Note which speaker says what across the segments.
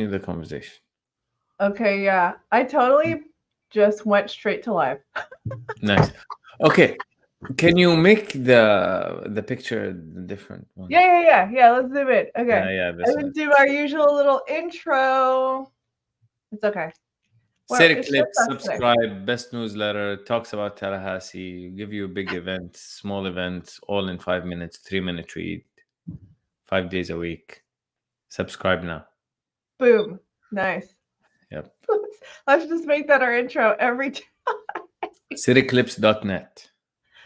Speaker 1: continue the conversation.
Speaker 2: Okay, yeah. I totally just went straight to live.
Speaker 1: Nice. Okay. Can you make the picture the different one?
Speaker 2: Yeah. Let's zoom in. Okay.
Speaker 1: Yeah,
Speaker 2: I
Speaker 1: this
Speaker 2: would
Speaker 1: one.
Speaker 2: do our usual little intro. It's okay. Well,
Speaker 1: City
Speaker 2: it's just
Speaker 1: Clips,
Speaker 2: us today.
Speaker 1: subscribe, best newsletter, talks about Tallahassee, give you big events, small events, all in 5 minutes, 3 minute read, 5 days a week. Subscribe now.
Speaker 2: Boom. Nice.
Speaker 1: Yep.
Speaker 2: Let's just make that our intro every time.
Speaker 1: CityClips.net.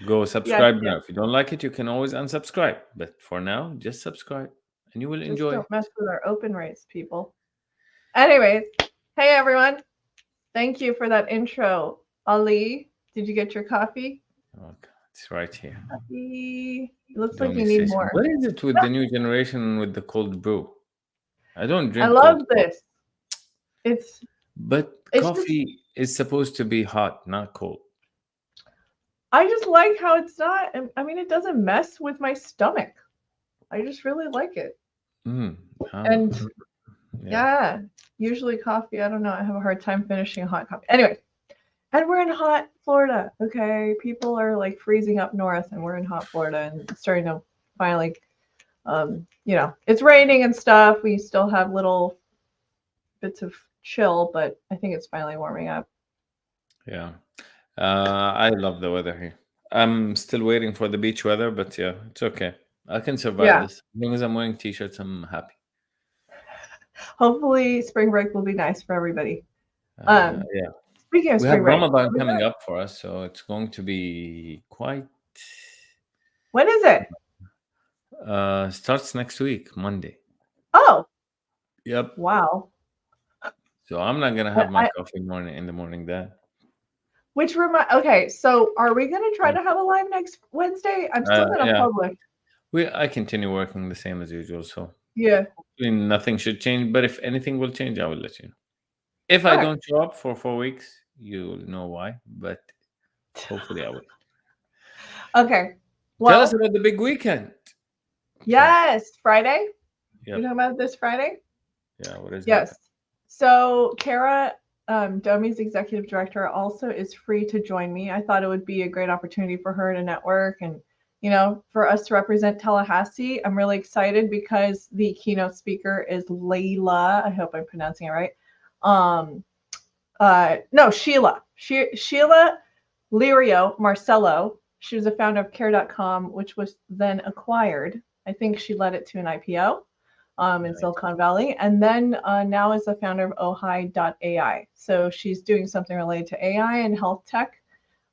Speaker 1: Go
Speaker 2: Yes.
Speaker 1: subscribe now. If you don't like it, you can always unsubscribe. But for now, just subscribe and you will
Speaker 2: Just
Speaker 1: enjoy
Speaker 2: don't
Speaker 1: it.
Speaker 2: mess with our open rates, people. Anyways, hey everyone. Thank you for that intro. Ali, did you get your coffee?
Speaker 1: Oh, God, it's right here.
Speaker 2: Coffee. It looks like you need
Speaker 1: Domestication.
Speaker 2: more.
Speaker 1: What is it with the new generation with the cold brew? I don't
Speaker 2: I
Speaker 1: drink
Speaker 2: love
Speaker 1: cold coffee.
Speaker 2: this. It's
Speaker 1: But
Speaker 2: just
Speaker 1: coffee is supposed to be hot, not cold.
Speaker 2: I just like how it's not I mean it doesn't mess with my stomach. I just really like it.
Speaker 1: Mm.
Speaker 2: And
Speaker 1: Yeah.
Speaker 2: yeah, usually coffee, I don't know, I have a hard time finishing hot coffee. Anyway, and we're in hot Florida, okay? People are like freezing up north and we're in hot Florida and it's starting to finally it's raining and stuff. We still have little bits of chill, but I think it's finally warming up.
Speaker 1: Yeah. I love the weather here. I'm still waiting for the beach weather, but yeah, it's okay. I can survive
Speaker 2: Yeah.
Speaker 1: this. As long as I'm wearing t-shirts, I'm happy.
Speaker 2: Hopefully spring break will be nice for everybody. Um,
Speaker 1: Yeah.
Speaker 2: Speaking of
Speaker 1: We have
Speaker 2: spring break,
Speaker 1: Ramadan coming up for us, so it's going to be quite
Speaker 2: when is it?
Speaker 1: starts next week, Monday.
Speaker 2: Oh,
Speaker 1: Yep.
Speaker 2: wow.
Speaker 1: So I'm not gonna
Speaker 2: I,
Speaker 1: have my
Speaker 2: I
Speaker 1: coffee in the morning then.
Speaker 2: which remind okay, so are we gonna try to have a live next Wednesday? I'm still gonna
Speaker 1: Yeah.
Speaker 2: public.
Speaker 1: I continue working the same as usual, so
Speaker 2: Yeah.
Speaker 1: nothing should change. But if anything will change, I will let you know. If I
Speaker 2: All right.
Speaker 1: don't show up for 4 weeks, you'll know why. But hopefully, I will.
Speaker 2: Okay.
Speaker 1: Tell us
Speaker 2: Well,
Speaker 1: about the big weekend, Karen.
Speaker 2: yes, Friday. You're
Speaker 1: Yep.
Speaker 2: talking about this Friday?
Speaker 1: Yeah. What is happening?
Speaker 2: Yes. So Kara, Domi's executive director, also is free to join me. I thought it would be a great opportunity for her to network and, for us to represent Tallahassee. I'm really excited because the keynote speaker is Layla. I hope I'm pronouncing it right. No, Sheila. Sheila Lirio Marcello. She was the founder of Care.com, which was then acquired. I think she led it to an IPO in
Speaker 1: Nice.
Speaker 2: Silicon Valley. And then now is the founder of Ojai.ai. So she's doing something related to AI and health tech.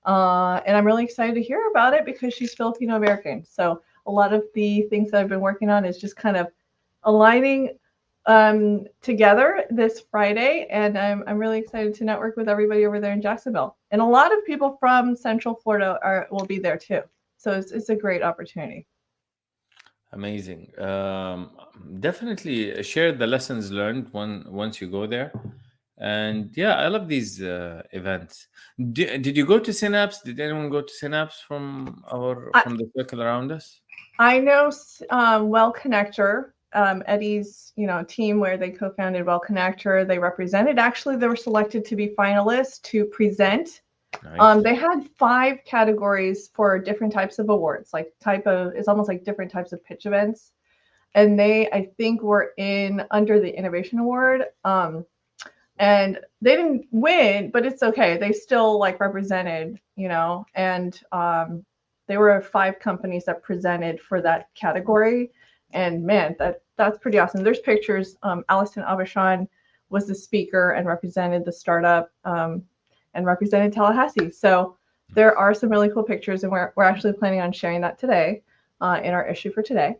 Speaker 2: And I'm really excited to hear about it because she's Filipino American. So a lot of the things that I've been working on is just kind of aligning together this Friday. And I'm really excited to network with everybody over there in Jacksonville. And a lot of people from Central Florida will be there too. So it's a great opportunity.
Speaker 1: Amazing. Definitely share the lessons learned once you go there. And yeah, I love these events. Did you go to Synapse? Did anyone go to Synapse from the circle around us?
Speaker 2: I know Well Connector, Eddie's team where they co-founded Well Connector. They represented. Actually, they were selected to be finalists to present.
Speaker 1: Nice.
Speaker 2: They had 5 categories for different types of awards, like it's almost like different types of pitch events. And they, I think, were in under the Innovation Award. And they didn't win, but it's okay. They still represented, and there were 5 companies that presented for that category. And man, that's pretty awesome. There's pictures. Alison Abashan was the speaker and represented the startup and represented Tallahassee. So there are some really cool pictures, and we're actually planning on sharing that today in our issue for today.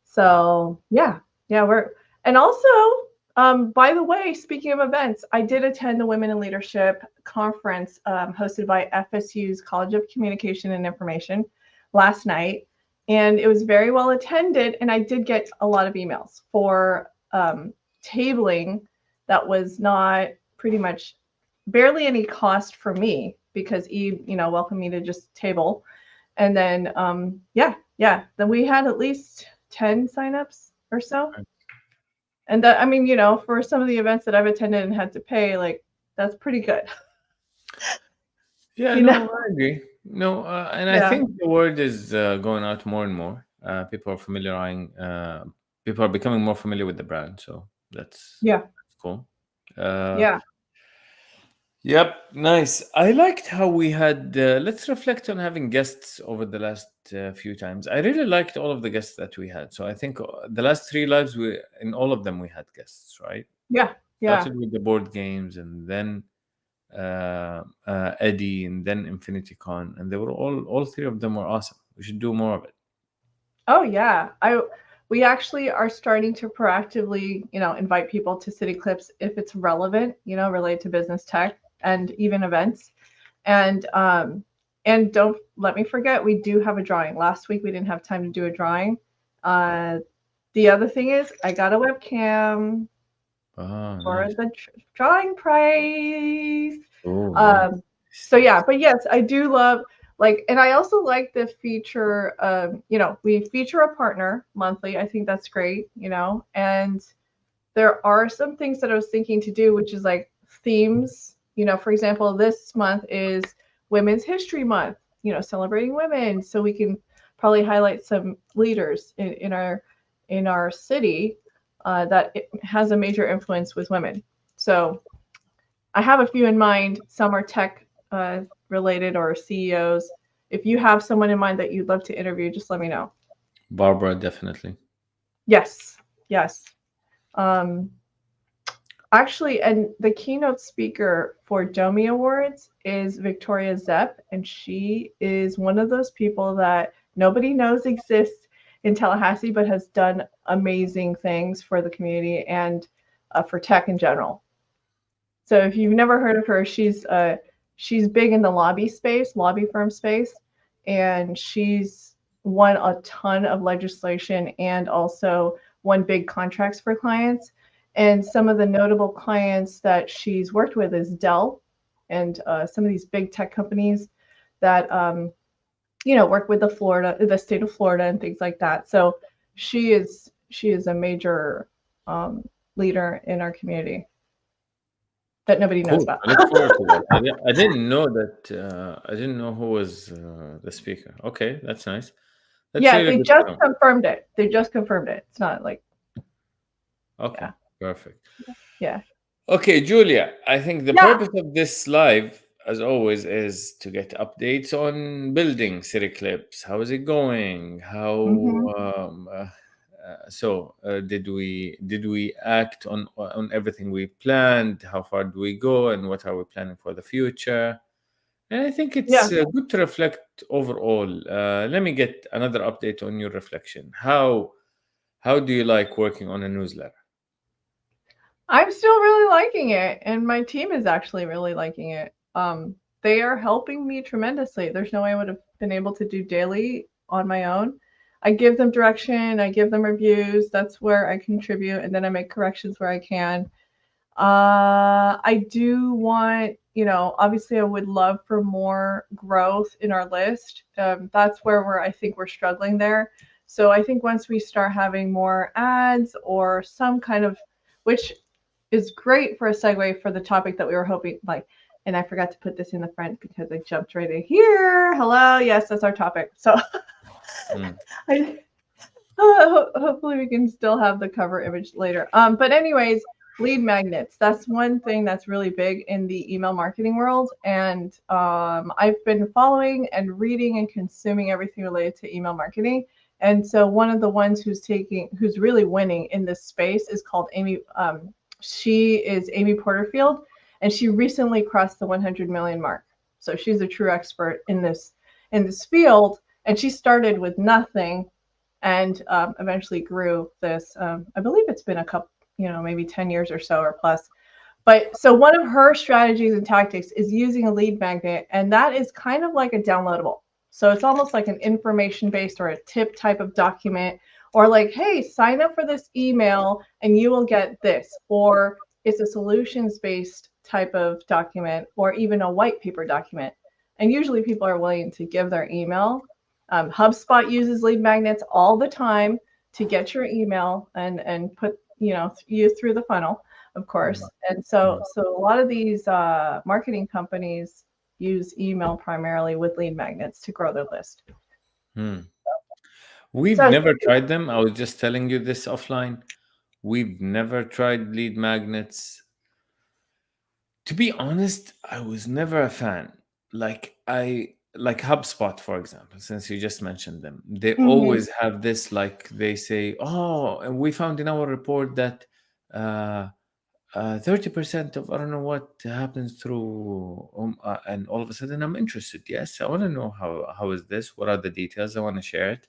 Speaker 2: So yeah, and also, by the way, speaking of events, I did attend the Women in Leadership conference hosted by FSU's College of Communication and Information last night, and it was very well attended. And I did get a lot of emails for tabling that was not pretty much barely any cost for me because Eve, welcomed me to just table, and then then we had at least 10 signups or so. And that, I mean, you know, for some of the events that I've attended and had to pay, like, that's pretty good.
Speaker 1: Yeah,
Speaker 2: You know?
Speaker 1: no, I agree. No, and I
Speaker 2: Yeah.
Speaker 1: think the word is going out more and more. People are familiarizing. People are becoming more familiar with the brand, so
Speaker 2: Yeah.
Speaker 1: that's cool. Uh,
Speaker 2: Yeah.
Speaker 1: yep, nice. I liked how we had. Let's reflect on having guests over the last few times. I really liked all of the guests that we had. So I think the last three lives, we in all of them we had guests, right?
Speaker 2: Yeah. Yeah.
Speaker 1: Started with the board games, and then Eddie, and then Infinity Con, and they were all three of them were awesome. We should do more of it.
Speaker 2: Oh yeah. We actually are starting to proactively, you know, invite people to City Clips if it's relevant, you know, related to business tech and even events. And don't let me forget, we do have a drawing. Last week we didn't have time to do a drawing.
Speaker 1: Oh,
Speaker 2: Uh, the other thing is I got a webcam
Speaker 1: oh,
Speaker 2: for
Speaker 1: nice.
Speaker 2: the drawing prize.
Speaker 1: Oh, nice.
Speaker 2: Um, so yeah, but yes, I do love, like, and I also like the feature. You know, we feature a partner monthly. I think that's great. You know, and there are some things that I was thinking to do, which is like themes. You know, for example, this month is Women's History Month. You know, celebrating women, so we can probably highlight some leaders in our city that it has a major influence with women. So I have a few in mind. Some are tech related or CEOs. If you have someone in mind that you'd love to interview, just let me know.
Speaker 1: Barbara, definitely.
Speaker 2: Yes, yes. Um, Actually, and the keynote speaker for Domi Awards is Victoria Zepp, and she is one of those people that nobody knows exists in Tallahassee, but has done amazing things for the community and for tech in general. So if you've never heard of her, she's big in the lobby firm space, and she's won a ton of legislation and also won big contracts for clients. And some of the notable clients that she's worked with is Dell and some of these big tech companies that you know, work with the state of Florida and things like that. So she is a major leader in our community that nobody knows
Speaker 1: Cool.
Speaker 2: about.
Speaker 1: I look forward to that. I didn't know that. I didn't know who was the speaker. Okay, that's nice. That's
Speaker 2: Yeah,
Speaker 1: really
Speaker 2: they
Speaker 1: good to
Speaker 2: just
Speaker 1: know.
Speaker 2: confirmed it. They just confirmed it. It's not like,
Speaker 1: Okay,
Speaker 2: yeah,
Speaker 1: perfect.
Speaker 2: yeah,
Speaker 1: Okay, Julia, I think the
Speaker 2: yeah.
Speaker 1: purpose of this live, as always, is to get updates on building City Clips. How is it going?
Speaker 2: Hmm.
Speaker 1: Did we act on everything we planned? How far do we go, and what are we planning for the future? And I think
Speaker 2: Yeah.
Speaker 1: it's good to reflect overall. Let me get another update on your reflection. How do you like working on a newsletter?
Speaker 2: I'm still really liking it, and my team is actually really liking it. They are helping me tremendously. There's no way I would have been able to do daily on my own. I give them direction, I give them reviews. That's where I contribute, and then I make corrections where I can. I do want, you know, obviously I would love for more growth in our list. That's where I think we're struggling there. So I think once we start having more ads or some kind of, which is great for a segue for the topic that we were hoping, like, and I forgot to put this in the front because I jumped right in here. Hello, yes, that's our topic. So
Speaker 1: Mm.
Speaker 2: I, hopefully we can still have the cover image later. But anyways, lead magnets. That's one thing that's really big in the email marketing world. And I've been following and reading and consuming everything related to email marketing. And so one of the ones who's really winning in this space is called Amy. She is Amy Porterfield, and she recently crossed the 100 million mark. So she's a true expert in this field. And she started with nothing and eventually grew this. I believe it's been a couple, you know, maybe 10 years or so or plus. But so one of her strategies and tactics is using a lead magnet, and that is kind of like a downloadable. So it's almost like an information based or a tip type of document, or like, hey, sign up for this email and you will get this, or it's a solutions based type of document, or even a white paper document. And usually people are willing to give their email. HubSpot uses lead magnets all the time to get your email and put you through the funnel, of course.
Speaker 1: Mm,
Speaker 2: And so
Speaker 1: mm,
Speaker 2: a lot of these marketing companies use email primarily with lead magnets to grow their list.
Speaker 1: mm.
Speaker 2: So
Speaker 1: We've
Speaker 2: I
Speaker 1: never
Speaker 2: think
Speaker 1: tried them. I was just telling you this offline. We've never tried lead magnets. To be honest, I was never a fan. Like HubSpot, for example, since you just mentioned them. They
Speaker 2: Mhm.
Speaker 1: always have this, like they say, oh, and we found in our report that 30% of I don't know what happens through and all of a sudden I'm interested. Yes, I want to know how is this? What are the details? I want to share it.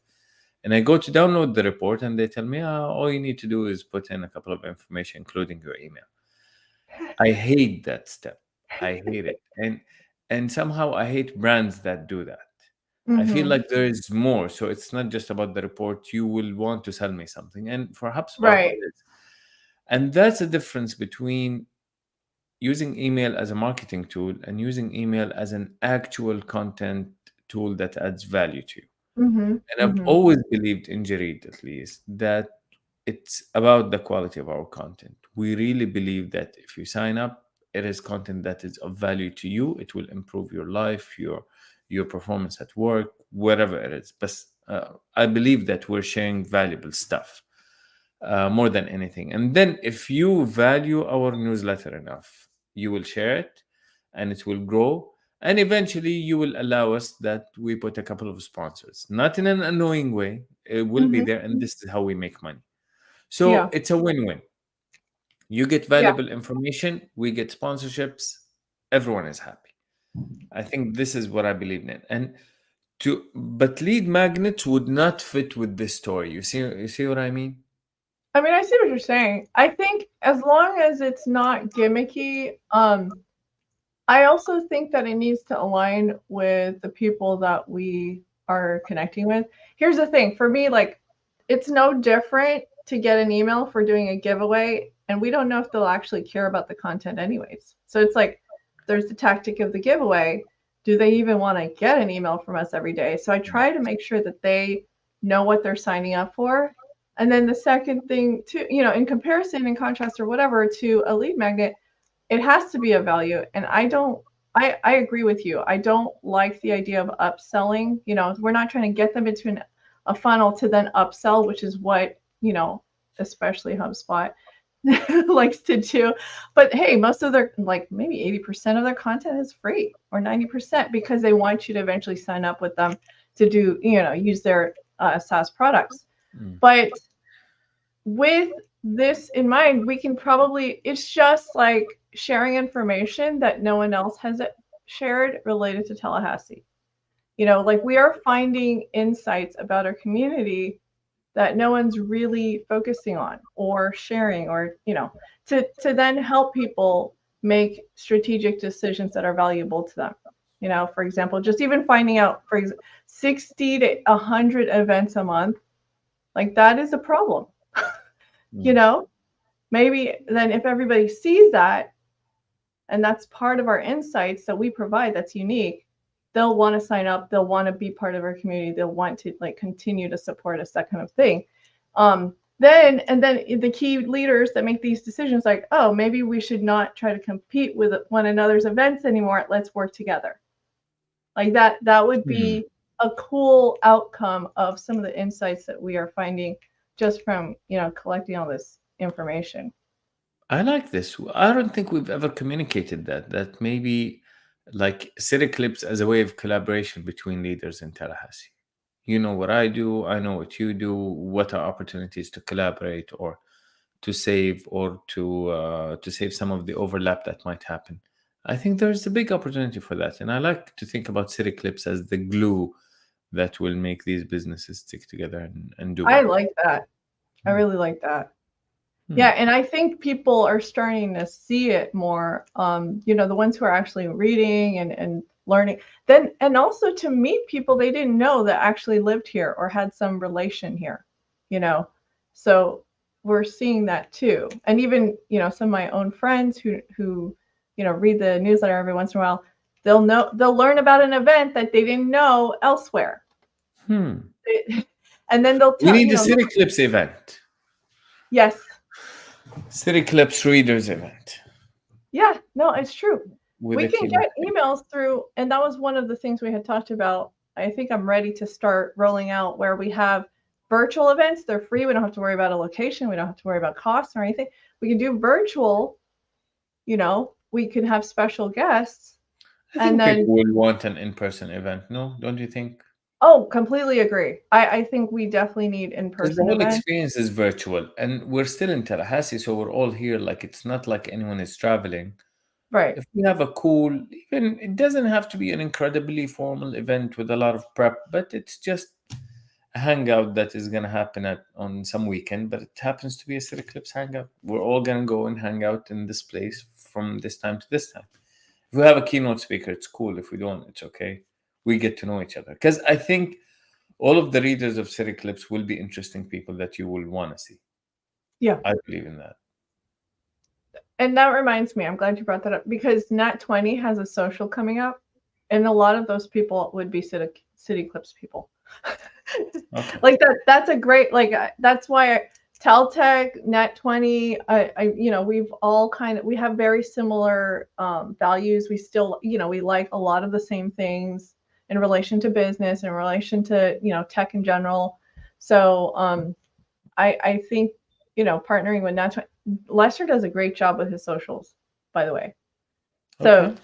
Speaker 1: And I go to download the report and they tell me, all you need to do is put in a couple of information, including your email. I hate that step. I hate it. And somehow I hate brands that do that. I feel
Speaker 2: Mhm.
Speaker 1: like there is more. So it's not just about the report. You will want to sell me something. And for HubSpot, it
Speaker 2: Right.
Speaker 1: is. And that's the difference between using email as a marketing tool and using email as an actual content tool that adds value to you.
Speaker 2: Mhm.
Speaker 1: And I've
Speaker 2: Mhm.
Speaker 1: always believed in Jareed, at least, that it's about the quality of our content. We really believe that if you sign up, it is content that is of value to you. It will improve your life, your performance at work, whatever it is. But I believe that we're sharing valuable stuff more than anything. And then if you value our newsletter enough, you will share it and it will grow. And eventually you will allow us that we put a couple of sponsors, not in an annoying way. It will be
Speaker 2: Mhm.
Speaker 1: there. And this is how we make money. So
Speaker 2: Yeah.
Speaker 1: it's a win win. You get
Speaker 2: Yeah.
Speaker 1: valuable information, we get sponsorships, everyone is happy. I think this is what I believe in. And but lead magnets would not fit with this story. You see what I mean?
Speaker 2: I mean, I see what you're saying. I think as long as it's not gimmicky, I also think that it needs to align with the people that we are connecting with. Here's the thing for me, like, it's no different to get an email for doing a giveaway, and we don't know if they'll actually care about the content, anyways. So it's like there's the tactic of the giveaway. Do they even want to get an email from us every day? So I try to make sure that they know what they're signing up for. And then the second thing, too, in comparison, in contrast, or whatever, to a lead magnet, it has to be a value. And I agree with you. I don't like the idea of upselling. We're not trying to get them into a funnel to then upsell, which is what, especially HubSpot likes to do. But hey, most of their, like, maybe 80% of their content is free, or 90%, because they want you to eventually sign up with them to use their SaaS products.
Speaker 1: Mm.
Speaker 2: But with this in mind, we can probably, it's just like sharing information that no one else has shared related to Tallahassee. Like, we are finding insights about our community that no one's really focusing on or sharing, or, to then help people make strategic decisions that are valuable to them. For example, just even finding out, 60 to 100 events a month, like, that is a problem. you
Speaker 1: Mm.
Speaker 2: know Maybe then if everybody sees that, and that's part of our insights that we provide that's unique, they'll want to sign up, they'll want to be part of our community, they'll want to, like, continue to support us, that kind of thing. Then the key leaders that make these decisions, like, oh, maybe we should not try to compete with one another's events anymore, let's work together. Like, that would
Speaker 1: Hmm.
Speaker 2: be a cool outcome of some of the insights that we are finding just from collecting all this information.
Speaker 1: I like this. I don't think we've ever communicated that maybe like CityClips as a way of collaboration between leaders in Tallahassee. You know what I do, I know what you do, what are opportunities to collaborate or to save or to save some of the overlap that might happen. I think there's a big opportunity for that. And I like to think about CityClips as the glue that will make these businesses stick together and do
Speaker 2: I
Speaker 1: well.
Speaker 2: like that. I
Speaker 1: Hmm.
Speaker 2: really like that.
Speaker 1: Hmm.
Speaker 2: Yeah, and I think people are starting to see it more. The ones who are actually reading and learning. Then, and also to meet people they didn't know that actually lived here or had some relation here. You know, so we're seeing that too. And even some of my own friends who read the newsletter every once in a while, they'll learn about an event that they didn't know elsewhere.
Speaker 1: Hmm.
Speaker 2: And then they'll
Speaker 1: We
Speaker 2: tell
Speaker 1: need a CityClips event.
Speaker 2: yes.
Speaker 1: CityClips readers event
Speaker 2: Yeah, no, it's true.
Speaker 1: with
Speaker 2: We
Speaker 1: a
Speaker 2: can
Speaker 1: keynote.
Speaker 2: get emails through, and that was one of the things we had talked about. I think I'm ready to start rolling out where we have virtual events. They're free. We don't have to worry about a location. We don't have to worry about costs or anything. We can do virtual, we can have special guests.
Speaker 1: I
Speaker 2: And
Speaker 1: think
Speaker 2: then,
Speaker 1: people will want an in-person event. No, don't you think?
Speaker 2: oh, completely agree. I think we definitely need
Speaker 1: Because the
Speaker 2: in-person
Speaker 1: whole
Speaker 2: events.
Speaker 1: experience is virtual, and we're still in Tallahassee, so we're all here. Like it's not like anyone is traveling.
Speaker 2: Right.
Speaker 1: If we have a cool, even it doesn't have to be an incredibly formal event with a lot of prep, but it's just a hangout that is going to happen on some weekend, but it happens to be a City Clips hangout. We're all going to go and hang out in this place from this time to this time. If we have a keynote speaker, it's cool. If we don't, it's okay. We get to know each other. Because I think all of the readers of City Clips will be interesting people that you will want to see.
Speaker 2: Yeah.
Speaker 1: I believe in that.
Speaker 2: And that reminds me, I'm glad you brought that up because Nat 20 has a social coming up, and a lot of those people would be City Clips people.
Speaker 1: Okay.
Speaker 2: Like that's a great, like that's why Teltech, Nat 20, we've all we have very similar values. We still, we like a lot of the same things in relation to business, in relation to, tech in general. So I think, partnering with Nat 20, Lester does a great job with his socials, by the way. So
Speaker 1: Okay.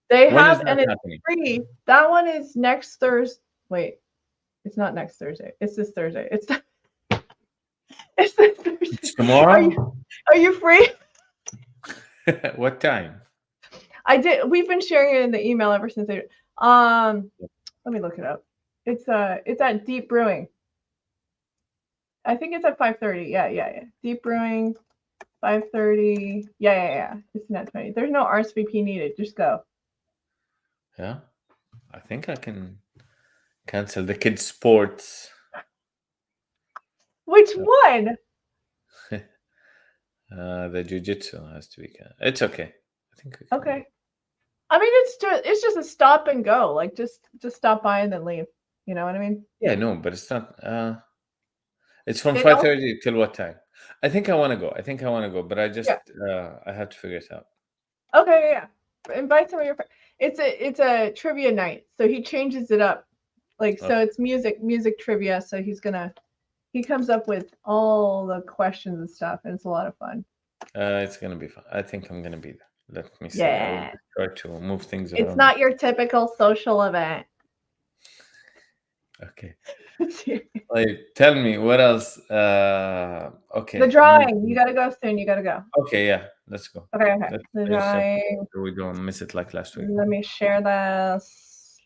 Speaker 2: they
Speaker 1: When is
Speaker 2: have,
Speaker 1: that
Speaker 2: and it's
Speaker 1: happening?
Speaker 2: free. That one is next Thursday. Wait, it's not next Thursday. It's this Thursday. It's this Thursday.
Speaker 1: It's tomorrow?
Speaker 2: Are you free?
Speaker 1: What time?
Speaker 2: We've been sharing it in the email ever since let me look it up. It's at Deep Brewing. I think it's at 5:30. Yeah. Deep Brewing, 5:30. Yeah. It's not 20. There's no RSVP needed. Just go.
Speaker 1: Yeah. I think I can cancel the kids' sports.
Speaker 2: Which one?
Speaker 1: The jiu-jitsu has to be canceled. It's okay. I think I can.
Speaker 2: Okay. I mean, it's just a stop and go. Like just stop by and then leave. You know what I mean?
Speaker 1: Yeah, no, but it's not. It's from
Speaker 2: It
Speaker 1: 5:30 till what time? I think I want to go. But I just I have to figure it out.
Speaker 2: Okay, yeah. Invite some of your friends. It's a trivia night, so he changes it up. Like so, it's music trivia. So he comes up with all the questions and stuff, and it's a lot of fun.
Speaker 1: It's gonna be fun. I think I'm gonna be there. Let me see.
Speaker 2: Yeah.
Speaker 1: I will try to move things around.
Speaker 2: It's not your typical social event.
Speaker 1: Okay. Tell me what else. Okay.
Speaker 2: The drawing. You gotta go soon. You gotta go.
Speaker 1: Okay, yeah. Let's go.
Speaker 2: Okay.
Speaker 1: Let's
Speaker 2: The drawing.
Speaker 1: so we don't miss it like last week.
Speaker 2: Let me share this.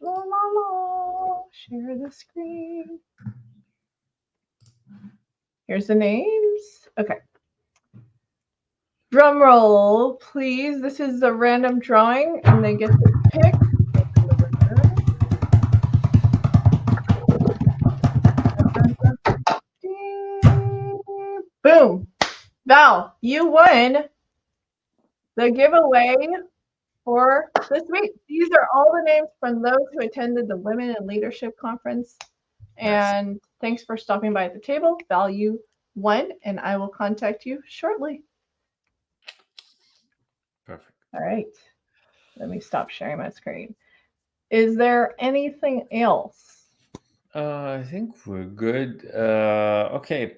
Speaker 2: Share the screen. Here's the names. Okay. Drum roll, please. This is a random drawing, and they get to pick. Boom. Val, you won the giveaway for this week. These are all the names from those who attended the Women in Leadership Conference. And nice. Thanks for stopping by at the table. Val, you won, and I will contact you shortly.
Speaker 1: Perfect.
Speaker 2: All right. Let me stop sharing my screen. Is there anything else?
Speaker 1: I think we're good. Okay.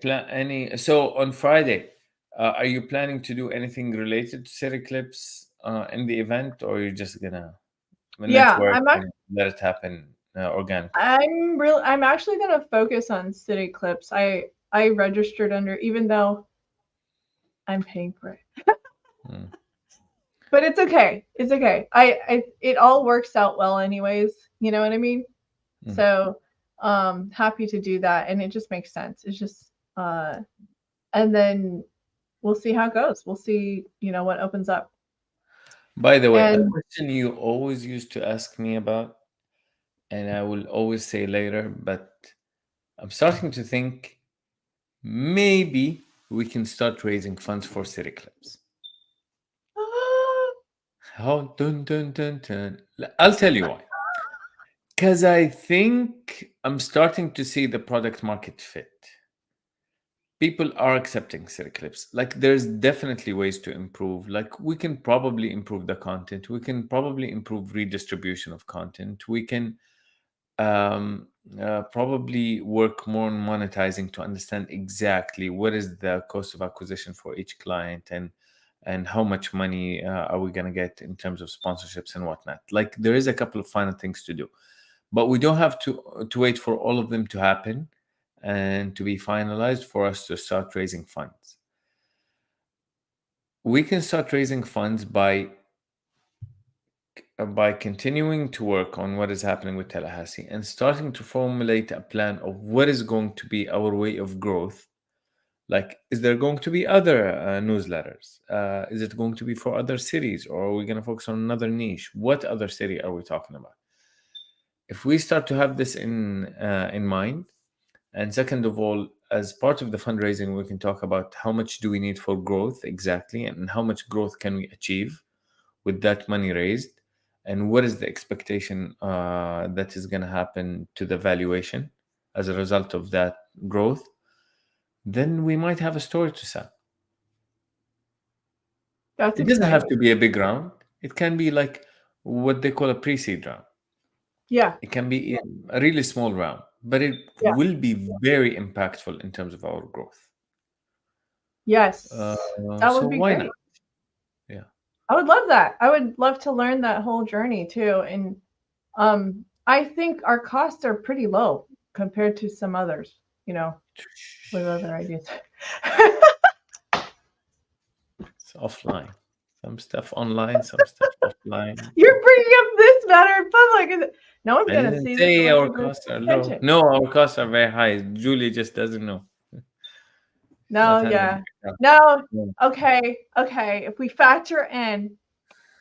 Speaker 1: So on Friday, are you planning to do anything related to CityClips in the event, or you're just gonna network and let it happen organically?
Speaker 2: I'm actually gonna focus on CityClips. I registered under, even though I'm paying for it. But it's okay. It's okay. It all works out well anyways. You know what I mean? So happy to do that, and it just makes sense. It's just and then we'll see how it goes. We'll see, what opens up.
Speaker 1: By the way, a question you always used to ask me about, and I will always say later, but I'm starting to think maybe we can start raising funds for CityClips. Oh, dun, dun, dun, dun. I'll tell you why. Because I think I'm starting to see the product market fit. people are accepting CityClips. Like, there's definitely ways to improve. Like, we can probably improve the content. We can probably improve redistribution of content. We can um, probably work more on monetizing to understand exactly what is the cost of acquisition for each client, and how much money are we going to get in terms of sponsorships and whatnot. Like, there is a couple of final things to do, but we don't have to wait for all of them to happen and to be finalized for us to start raising funds. We can start raising funds by continuing to work on what is happening with Tallahassee and starting to formulate a plan of what is going to be our way of growth. Like, is there going to be other newsletters? Is it going to be for other cities, or are we going to focus on another niche? What other city are we talking about? If we start to have this in mind, and second of all, as part of the fundraising, we can talk about how much do we need for growth exactly, and how much growth can we achieve with that money raised, and what is the expectation that is going to happen to the valuation as a result of that growth. Then we might have a story to sell.
Speaker 2: That's
Speaker 1: It doesn't have
Speaker 2: exciting.
Speaker 1: to be a big round. It can be like what they call a pre-seed round.
Speaker 2: Yeah.
Speaker 1: It can be a really small round, but it
Speaker 2: Yeah.
Speaker 1: will be very impactful in terms of our growth.
Speaker 2: Yes. That
Speaker 1: So
Speaker 2: would be
Speaker 1: why not?
Speaker 2: great.
Speaker 1: Yeah.
Speaker 2: I would love that. I would love to learn that whole journey too. And I think our costs are pretty low compared to some others, with other ideas.
Speaker 1: It's offline. Some stuff online, some stuff offline.
Speaker 2: You're bringing up this matter in public. No one's
Speaker 1: I
Speaker 2: going to
Speaker 1: didn't
Speaker 2: see this
Speaker 1: say
Speaker 2: unless
Speaker 1: our
Speaker 2: you pay
Speaker 1: costs are low.
Speaker 2: attention.
Speaker 1: No, our costs are very high. Julie just doesn't know. It's
Speaker 2: No,
Speaker 1: not handling
Speaker 2: yeah.
Speaker 1: it.
Speaker 2: No.
Speaker 1: No.
Speaker 2: Okay. If we factor in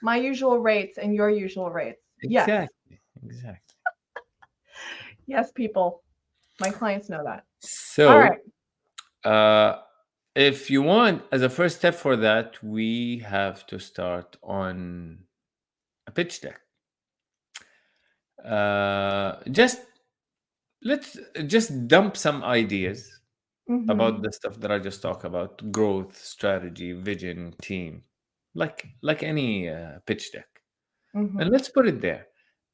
Speaker 2: my usual rates and your usual rates. Yes.
Speaker 1: Exactly.
Speaker 2: Yes, people. My clients know that. All
Speaker 1: So,
Speaker 2: right.
Speaker 1: if you want, as a first step for that, we have to start on a pitch deck. Just let's just dump some ideas about the stuff that I just talked about: growth, strategy, vision, team, like any pitch deck, and let's put it there.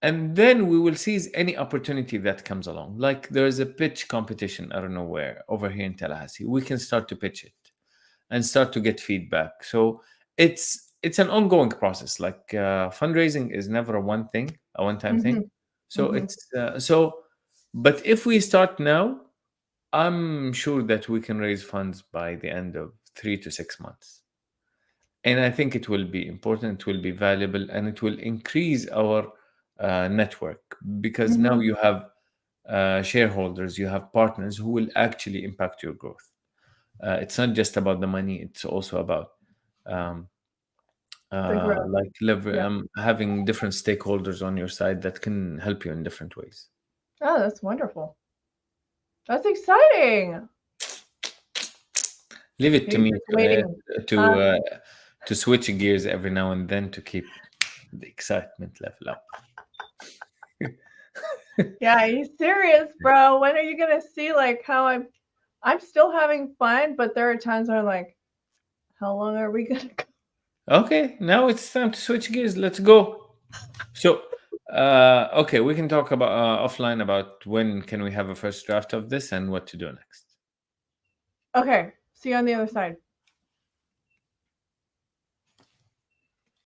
Speaker 1: And then we will seize any opportunity that comes along. Like, there's a pitch competition, I don't know where, over here in Tallahassee. We can start to pitch it and start to get feedback. So it's an ongoing process. Like, fundraising is never a one-time thing. So but if we start now, I'm sure that we can raise funds by the end of 3 to 6 months. And I think it will be important, it will be valuable, and it will increase our network, because now you have shareholders, you have partners who will actually impact your growth. It's not just about the money, it's also about um,
Speaker 2: The growth. Yeah.
Speaker 1: having different stakeholders on your side that can help you in different ways.
Speaker 2: Oh, that's wonderful. That's exciting.
Speaker 1: Leave it to
Speaker 2: He's
Speaker 1: me
Speaker 2: just waiting.
Speaker 1: to switch gears every now and then to keep the excitement level up.
Speaker 2: Yeah, he's serious, bro. When are you gonna see like how I'm still having fun, but there are times where I'm like, how long are we gonna go?
Speaker 1: Okay, now it's time to switch gears. Let's go. So, okay, we can talk about offline about when can we have a first draft of this and what to do next.
Speaker 2: Okay, see you on the other side.